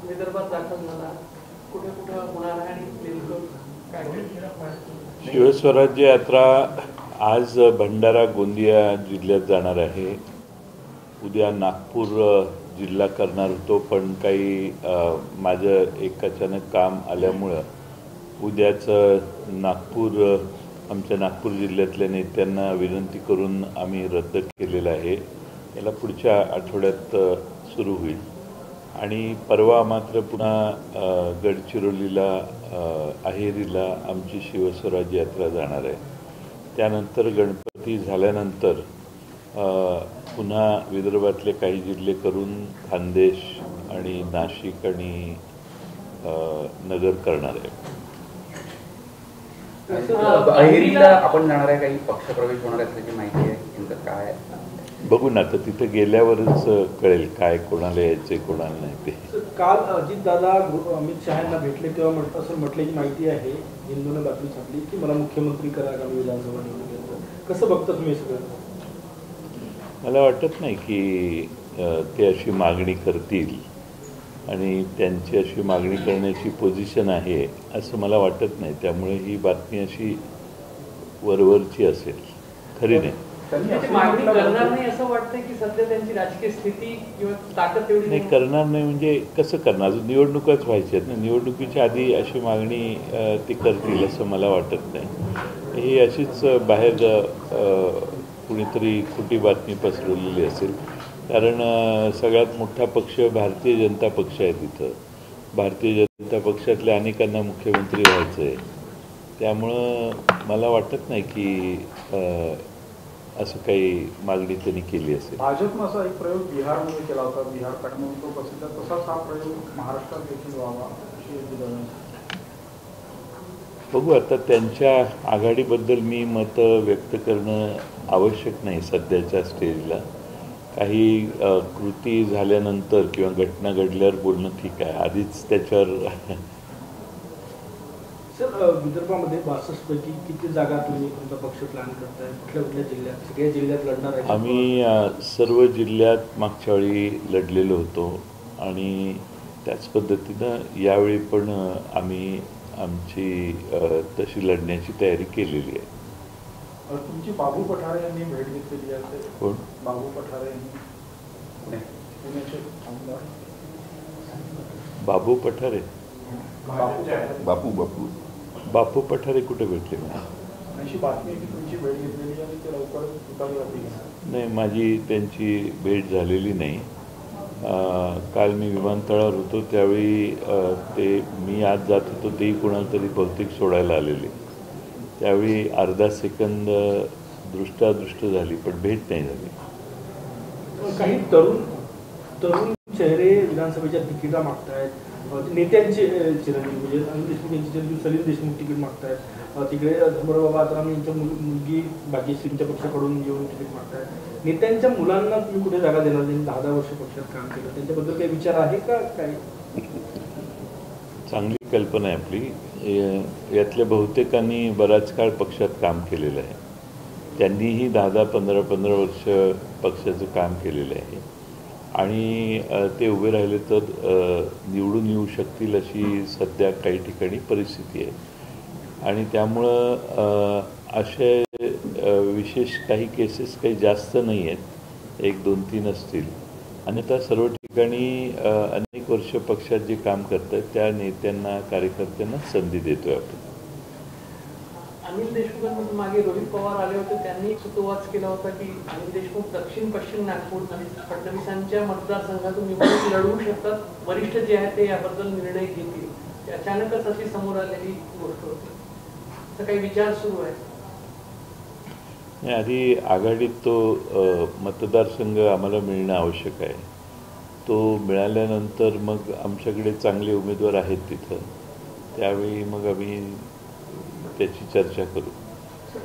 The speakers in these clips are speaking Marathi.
विदर्भात दाखल झाला, कुठे कुठे होणार आहे आणि नेमकं काय? शिवस्वराज्य यात्रा आज भंडारा गोंदिया जिल्ह्यात जाणार आहे. उद्या नागपूर जिल्हा करणार होतो, पण काही माझं एक अचानक काम आल्यामुळं उद्याच नागपूर आमच्या नागपूर जिल्ह्यातल्या नेत्यांना विनंती करून आम्ही रद्द केलेलं आहे. याला पुढच्या आठवड्यात सुरू होईल आणि परवा मात्र पुन्हा गडचिरोलीला अहेरीला आमची शिवस्वराज्य यात्रा जाणार आहे. त्यानंतर गणपती झाल्यानंतर पुन्हा विदर्भातले काही जिल्हे करून खानदेश आणि नाशिक आणि नगर करणार आहे. अहेरीला आपण जाणार आहे, काही पक्षप्रवेश होणार आहे त्याची माहिती आहे, नेमकं काय बघू ना, तर तिथे गेल्यावरच कळेल काय कोणाला यायचे कोणाला नाही ते. काल अजितदादा अमित शहांना भेटले तेव्हा असं म्हटल्याची माहिती आहे, हिंदूने बातमी छापली की मला मुख्यमंत्री करा आगामी विधानसभा निवडणुकीत. कसं बघता तुम्ही सगळं? मला वाटत नाही की ते अशी मागणी करतील आणि त्यांची अशी मागणी करण्याची पोझिशन आहे असं मला वाटत नाही. त्यामुळे ही बातमी अशी वरवरची असेल, खरी नाही. मागणी करणार नाही असं वाटतंय की सध्या त्यांची राजकीय स्थिती किंवा ताकद तेवढी नाही. करणार नाही म्हणजे कसं करणार? अजून निवडणुकाच व्हायच्या आहेत ना. निवडणुकीच्या आधी अशी मागणी ते करतील असं मला वाटत नाही. ही अशीच बाहेर कुणीतरी खोटी बातमी पसरवलेली असेल. कारण सगळ्यात मोठा पक्ष भारतीय जनता पक्ष आहे. तिथं भारतीय जनता पक्षातल्या अनेकांना मुख्यमंत्री व्हायचं आहे. त्यामुळं मला वाटत नाही की असं काही मागणी त्यांनी केली असेल. भाजपनं असा एक प्रयोग बिहारमध्ये केला होता, बिहार पॅटर्न तो प्रसिद्ध, तसाच हा प्रयोग महाराष्ट्रात देखील व्हावा अशी बघू. आता त्यांच्या आघाडीबद्दल मी मत व्यक्त करणं आवश्यक नाही सध्याच्या स्टेजला. काही कृती झाल्यानंतर किंवा घटना घडल्यावर बोलणं ठीक आहे. आधीच त्याच्यावर सर, विदर्भामध्ये 62 पैकी किती जागा तुम्ही तुमचा पक्ष प्लॅन करताय? कुठल्या कुठल्या जिल्ह्यात? सगळ्या जिल्ह्यात लढणार आहे? आम्ही सर्व जिल्ह्यात मागच्या वेळी लढलेलो होतो आणि त्याच पद्धतीनं यावेळी पण आम्ही आमची तशी लढण्याची तयारी केलेली आहे. तुमची बाबू पठारे यांनी भेट घेतलेली आहे. कोण? बाबू पठारे यांनी, पुण्याचे आमदार बाबू पठारे. बापू बापू पठारे कुठे भेटले? अशी बातमी आहे की तुमची भेट घेतलेली आणि ते लवकरच उतारू लागली. नाही, माझी त्यांची भेट झालेली नाही. काल मी विमानतळावर होतो त्यावेळी मी आज जात होतो तेही कोणाला तरी बहुतेक सोडायला आलेले. त्यावेळी अर्धा सेकंद दृष्टादृष्ट झाली, पण भेट नाही झाली. काही तरुण चेहरे विधानसभेच्या तिकीटा मागतायत. नेत्यांचे चिरंजीव म्हणजे अनिल देशमुख यांचे चिरंजीव सलील देशमुख तिकीट मागतायत. तिकडे धर्मबाबा आत्राम यांच्या मुलगी भाग्यश्रींच्या पक्षाकडून येऊन तिकीट मागतायत. नेत्यांच्या मुलांना तुम्ही कुठे जागा देणार? त्यांनी 10 वर्ष पक्षात काम केलं, त्यांच्याबद्दल काही विचार आहे का? काही चांगली कल्पना आहे आपली. यातल्या बहुतेकांनी बराच काळ पक्षात काम केलेलं आहे. त्यांनीही 10-15 वर्ष पक्षाचं काम केलेलं आहे आणि ते उभे राहिले तर निवडून येऊ शकतील अशी सध्या काही ठिकाणी परिस्थिती आहे. आणि त्यामुळं असे विशेष काही केसेस काही जास्त नाही आहेत, 1-2-3 असतील. अन्यथा सर्व ठिकाणी अनेक वर्ष पक्षात जे काम करतात त्या नेत्यांना कार्यकर्त्यांना संधी देतोय आपण. अनिल देशमुखांमध्ये मागे रोहित पवार आले होते, त्यांनी एक सुतोवाच केला होता की अनिल देशमुख दक्षिण पश्चिम नागपूर आणि फडणवीसांच्या मतदारसंघातून निवडणूक लढवू शकतात. वरिष्ठ जे आहेत ते याबद्दल निर्णय घेतील. अचानकच अशी समोर आलेली गोष्ट होती. असा काही विचार सुरू आहे? आधी आघाडीत तो मतदारसंघ आम्हाला मिळणं आवश्यक आहे. तो मिळाल्यानंतर मग आमच्याकडे चांगले उमेदवार आहेत तिथं, त्यावेळी मग आम्ही त्याची चर्चा करू.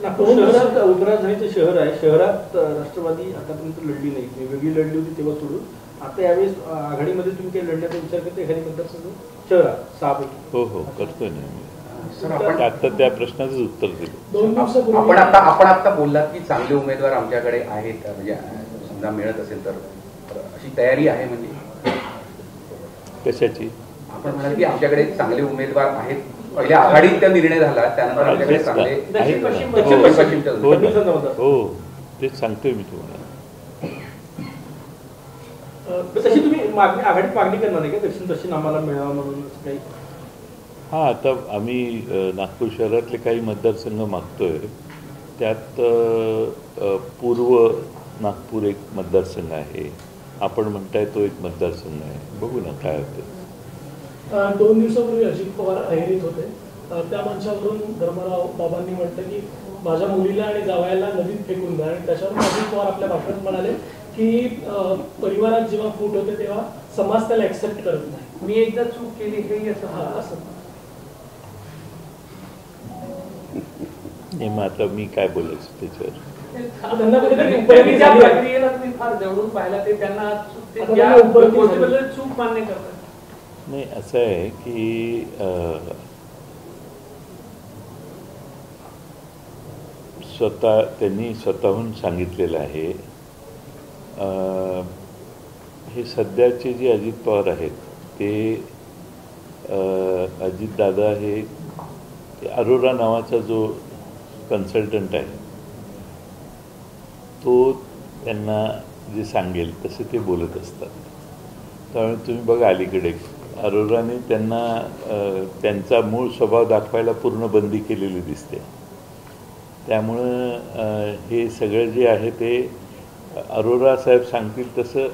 नागपूर शहरात उपराजधानीचं शहर आहे. शहरात राष्ट्रवादी आतापर्यंत लढली नाही, वेगळी लढली होती तेव्हा सोडून. आता यावेळेस आघाडीमध्ये तुम्ही काही लढण्याचा विचार करता एखादी मतदारसंघ शहरात 6 पैकी? हो करतोय ना मी. आता त्या प्रश्नाचं उत्तर दिलं. आपण आता बोललात की चांगले उमेदवार आमच्याकडे आहेत, म्हणजे समजा मिळत असेल तर अशी तयारी आहे म्हणजे कशाची? आपण म्हणाल की आमच्याकडे चांगले उमेदवार आहेत, पहिल्या आघाडीत त्या निर्णय झाला, त्यानंतर आमच्याकडे चांगले दक्षिण पश्चिम दक्षिण पश्चिमच्या हो ना. फडणवीसांचा हो तेच सांगतोय मी तुम्हाला. तशी तुम्ही आघाडीत मागणी करणार आहे का दक्षिण पश्चिम आम्हाला मिळावा म्हणून असं काही? हां, आता आम्ही नागपूर शहरातले काही मतदारसंघ मागतोय. त्यात पूर्व नागपूर एक मतदारसंघ आहे, आपण म्हणताय तो एक मतदारसंघ आहे. बघू ना काय होतं. 2 दिवसापूर्वी अजित पवार अहेरीत होते. त्या मंचावरून धर्मराव बाबांनी म्हटलं की माझ्या मुलीला आणि जावयाला नदीत फेकून द्या, आणि त्याच्यावरून अजित पवार आपल्या भाषणात म्हणाले की परिवारात जेव्हा फूट होते तेव्हा समाज त्याला ऍक्सेप्ट करत नाही. मी एकदा चूक केली हे असं हे मग आता मी काय बोलायचं त्याच्यावर. त्यांना कुठेतरी त्या उपयोगी झाली आहे. प्रक्रियेला तुम्ही फार जवळून पाहिला, ते त्यांना ते आता त्या त्यांना उपयोगी गोष्टीबद्दल चूक मान्य करतात. नाही, असं आहे की त्यांनी स्वतःहून सांगितलेलं आहे. हे सध्याचे जे अजित पवार आहेत ते अजितदादा हे अरोरा नावाचा जो कन्सल्टंट आहे तो त्यांना जे सांगेल तसे ते बोलत असतात. त्यामुळे तुम्ही बघा अलीकडे अरोराने त्यांना त्यांचा मूळ स्वभाव दाखवायला पूर्ण बंदी केलेली दिसते. त्यामुळं हे सगळं जे आहे ते अरोरा साहेब सांगतील तसं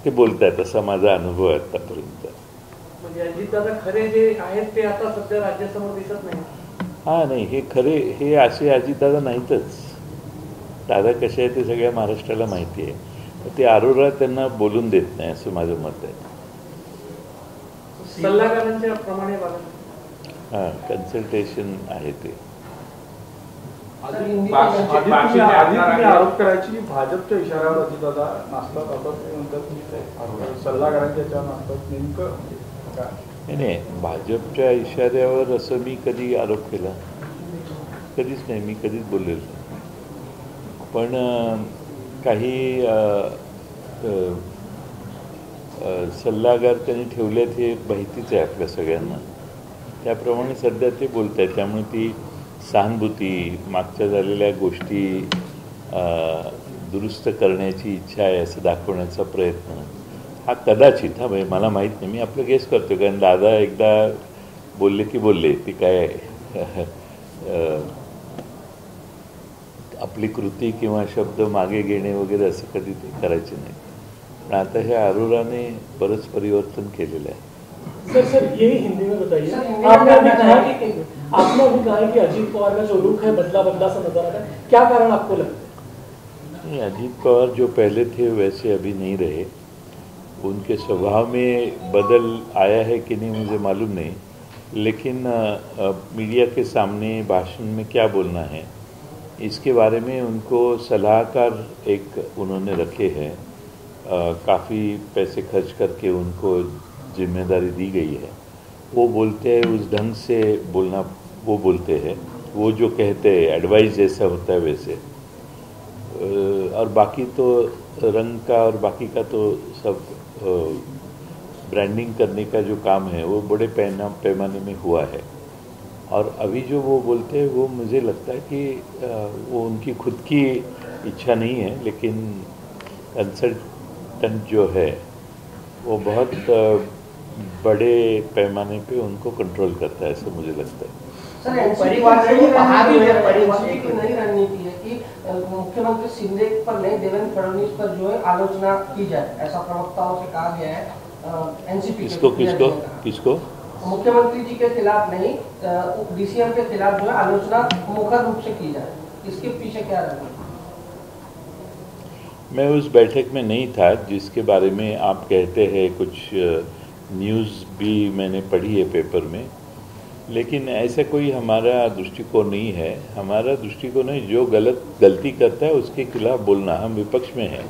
ते बोलत आहेत, असा माझा अनुभव आहे आतापर्यंत. म्हणजे अजितदादा खरे जे आहेत ते आता सध्या राज्यासमोर दिसत नाही. हां, नाही, हे खरे हे असे अजितदादा नाहीतच. दादा कसे आहे ते सगळ्या महाराष्ट्राला माहिती आहे. ते अरोरा त्यांना बोलून देत नाही असं माझं मत आहे. सल्लागारांच्या प्रमाणे बघा. हां, कन्सल्टेशन आहे ते. आधी तुम्ही आरोप करायची की भाजपच्या इशाऱ्यावर अजितदादा नाचतात, आता ते म्हणतात की सल्लागारांच्या याच्यावर नाचतात, नेमकं काय? नाही, भाजपच्या इशाऱ्यावर असं मी कधी आरोप केला कधीच नाही, मी कधीच बोललेलो नाही. पण काही सल्लागार त्यांनी ठेवलेत हे माहितीच आहे आपल्या सगळ्यांना. त्याप्रमाणे सध्या ते बोलत आहेत. त्यामुळे ती सहानुभूती, मागच्या झालेल्या गोष्टी दुरुस्त करण्याची इच्छा आहे असं दाखवण्याचा प्रयत्न हा कदाचित, हा म्हणजे मला माहीत नाही, मी आपलं गेस करतो. कारण दादा एकदा बोलले की बोलले, ती काय आपली कृती किंवा शब्द मागे घेणे वगैरे असं कधी ते करायचे नाही. पण आता ह्या अरोराने बरंच परिवर्तन केलेलं आहे. सर ये हिंदी में बताइए. आपने अभी कहा कि अजीत पवार का जो रुख है बदला बदला सा नजर आता है, क्या कारण आपको लगता है? नहीं, अजीत पवार जो पहले थे वैसे अभी नहीं रहे. उनके स्वभाव में बदल आया है कि नहीं मुझे मालूम नहीं, लेकिन मीडिया के सामने भाषण में क्या बोलना है इसके बारे में उनको सलाहकार एक उन्होंने रखे हैं. काफ़ी पैसे खर्च करके उनको जिम्मेदारी दी गई है. वो बोलते हैं उस ढंग से बोलना, वो बोलते हैं, वो जो कहते हैं एडवाइस जैसा होता है वैसे. और बाकी तो रंग का और बाकी का तो सब ब्रांडिंग करने का जो काम है वो बड़े पैमाने में हुआ है. और अभी जो वो बोलते हैं वो मुझे लगता है कि वो उनकी खुद की इच्छा नहीं है, लेकिन कंसल्टेंट जो है वो बहुत बड़े पैमाने पे उनको कंट्रोल करता है, ऐसा मुझे लगता है. सर, परिवार से ये बाहर हुए परिवार की नई रणनीति है कि मुख्यमंत्री शिंदे पर नहीं, देवेंद्र फडणवीस पर जो है आलोचना की जाए, ऐसा प्रवक्ताओं से कहा गया है. एनसीपी किसको मुख्यमंत्री जी के खिलाफ नहीं, डीसीएम के खिलाफ जो है आलोचना मुखर रूप से की जाए, इसके पीछे क्या रणनीति? मैं उस बैठक में नहीं था जिसके बारे में आप कहते हैं. कुछ न्यूज़ भी मैंने पढ़ी है पेपर में, लेकिन ऐसा कोई हमारा दृष्टिकोण नहीं है. हमारा दृष्टिकोण है जो गलती करता है उसके खिलाफ बोलना. हम विपक्ष में हैं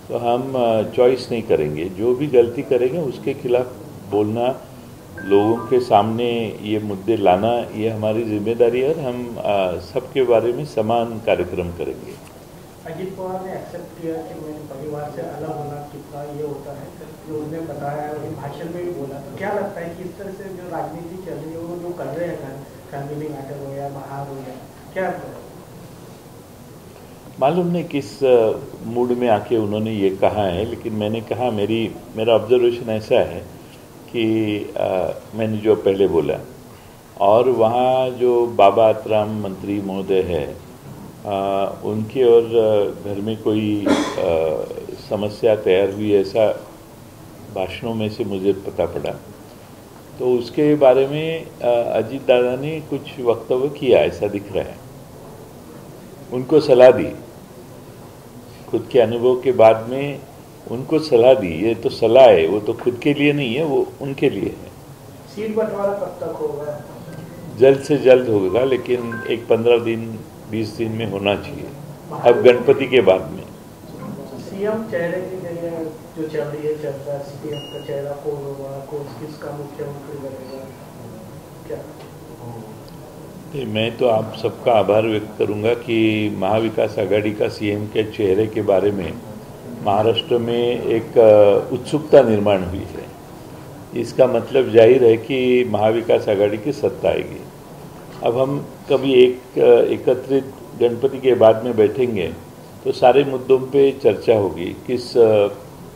तो हम चॉइस नहीं करेंगे. जो भी गलती करेंगे उसके खिलाफ बोलना, लोगों के सामने ये मुद्दे लाना, ये हमारी जिम्मेदारी है. और हम सबके बारे में समान कार्यक्रम करेंगे. अजित पवार ने एक्सेप्ट किया कि मेरे परिवार से अलग होना कितना ये होता है, जो उसने बताया और भाषण में भी बोला। तो क्या लगता है कि इस तरह से जो राजनीति चल रही है वो जो कर रहे हैं, फैमिली मैटर हो या बाहर हो या क्या मालूम नहीं किस मूड में आके उन्होंने ये कहा है, लेकिन मैंने कहा मेरा ऑब्जर्वेशन ऐसा है कि मैंने जो पहले बोला, और वहाँ जो बाबा आतराम मंत्री महोदय है उनके और घर में कोई समस्या तैयार हुई ऐसा भाषणों में से मुझे पता पड़ा। तो उसके बारे में अजीत दादा ने कुछ वक्तव्य किया ऐसा दिख रहा है, उनको सलाह दी, खुद के अनुभव के बाद में उनको सलाह दी। ये तो सलाह है, वो तो खुद के लिए नहीं है, वो उनके लिए है। सीट बंटवारा कब तक होगा? जल्द से जल्द होगा, लेकिन एक 15 दिन 20 दिन में होना चाहिए, अब गणपति के बाद में। सीएम चेहरे की जगह जो चल रही है चर्चा, सीएम का चेहरा कौन होगा, किसका मुख्यमंत्री बनेगा, क्या? मैं तो आप सबका आभार व्यक्त करूंगा कि महाविकास आघाड़ी का सीएम के चेहरे के बारे में महाराष्ट्र में एक उत्सुकता निर्माण हुई है। इसका मतलब जाहिर है कि महाविकास आघाड़ी की सत्ता आएगी। अब हम कभी एकत्रित गणपति के बाद में बैठेंगे तो सारे मुद्दों पे चर्चा होगी, किस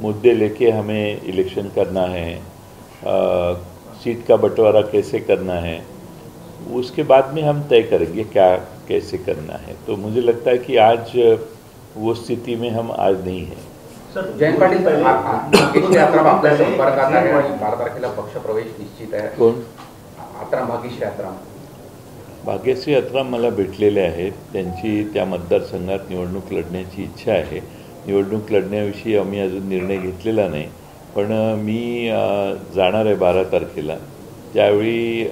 मुद्दे लेके हमें इलेक्शन करना है, सीट का बंटवारा कैसे करना है, उसके बाद में हम तय करेंगे क्या कैसे करना है। तो मुझे लगता है कि आज वो स्थिति में हम आज नहीं है। जयंत पाटील, भाग्यश्री आत्राम आपल्या संपर्कात आहे आणि 12 तारखेला पक्ष प्रवेश निश्चित आहे. कोण? आत्राम, भाग्यश्री आत्राम. भाग्यश्री आत्राम मला भेटलेले आहेत. त्यांची त्या मतदारसंघात निवडणूक लढण्याची इच्छा आहे. निवडणूक लढण्याविषयी आम्ही अजून निर्णय घेतलेला नाही, पण मी जाणार आहे 12 तारखेला. त्यावेळी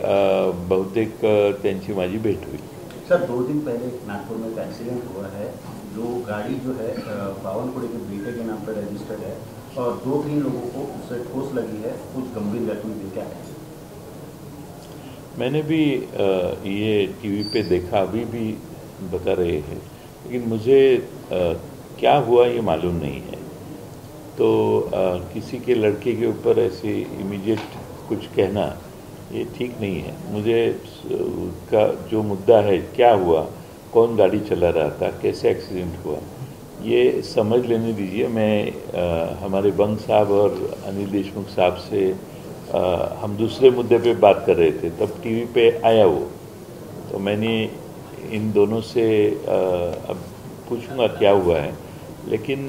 बहुतेक त्यांची माझी भेट होईल. सर, 2 दिन पहले नागपुर में एक एक्सीडेंट हुआ है, जो गाड़ी जो है बावनकुड़े के बेटे के नाम पर रजिस्टर्ड है और 2-3 लोगों को उससे ठोस लगी है, कुछ गंभीर जख्मी भी। क्या है? मैंने भी ये टीवी पे देखा, अभी भी बता रहे हैं, लेकिन मुझे क्या हुआ ये मालूम नहीं है। तो किसी के लड़के के ऊपर ऐसे इमीडिएट कुछ कहना ये ठीक नहीं है। मुझे का जो मुद्दा है, क्या हुआ, कौन गाड़ी चला रहा था, कैसे एक्सीडेंट हुआ, ये समझ लेने दीजिए। मैं हमारे बंग साहब और अनिल देशमुख साहब से हम दूसरे मुद्दे पे बात कर रहे थे, तब टीवी पे आया वो, तो मैंने इन दोनों से अब पूछूंगा क्या हुआ है। लेकिन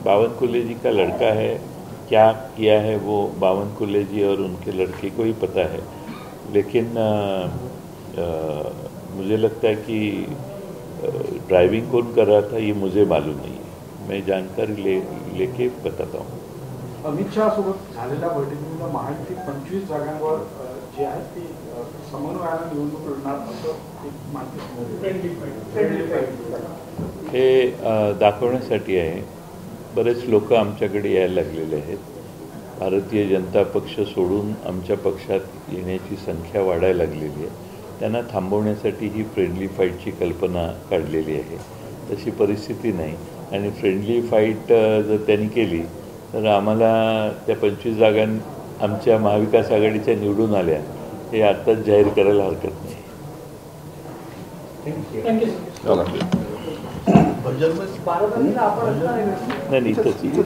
बावनकुले जी का लड़का है, क्या किया है वो बावनकुले जी और उनके लड़के को ही पता है। लेकिन मुझे लगता है कि ड्राइविंग कौन कर रहा था ये मुझे मालूम नहीं है। मैं जानकारी लेके बताता हूँ। अमित शहा सोबत झालेल्या बैठकीला महायुती 25 जागांवर जी आहे ती समन्वयाने निवडणूक लढणार असं एक माहिती हे दाखवण्यासाठी आहे। बरेच लोक आमच्याकडे यायला लागलेले आहेत। भारतीय जनता पक्ष सोडून आमच्या पक्षात येण्याची संख्या वाढायला लागलेली आहे। त्यांना थांबवण्यासाठी ही फ्रेंडली फाईटची कल्पना काढलेली आहे। तशी परिस्थिती नाही आणि फ्रेंडली फाईट जर त्यांनी केली तर आम्हाला त्या 25 जागां आमच्या महाविकास आघाडीच्या निवडून आल्या हे आत्ताच जाहीर करायला हरकत नाही। थँक्यू. नाही इथंच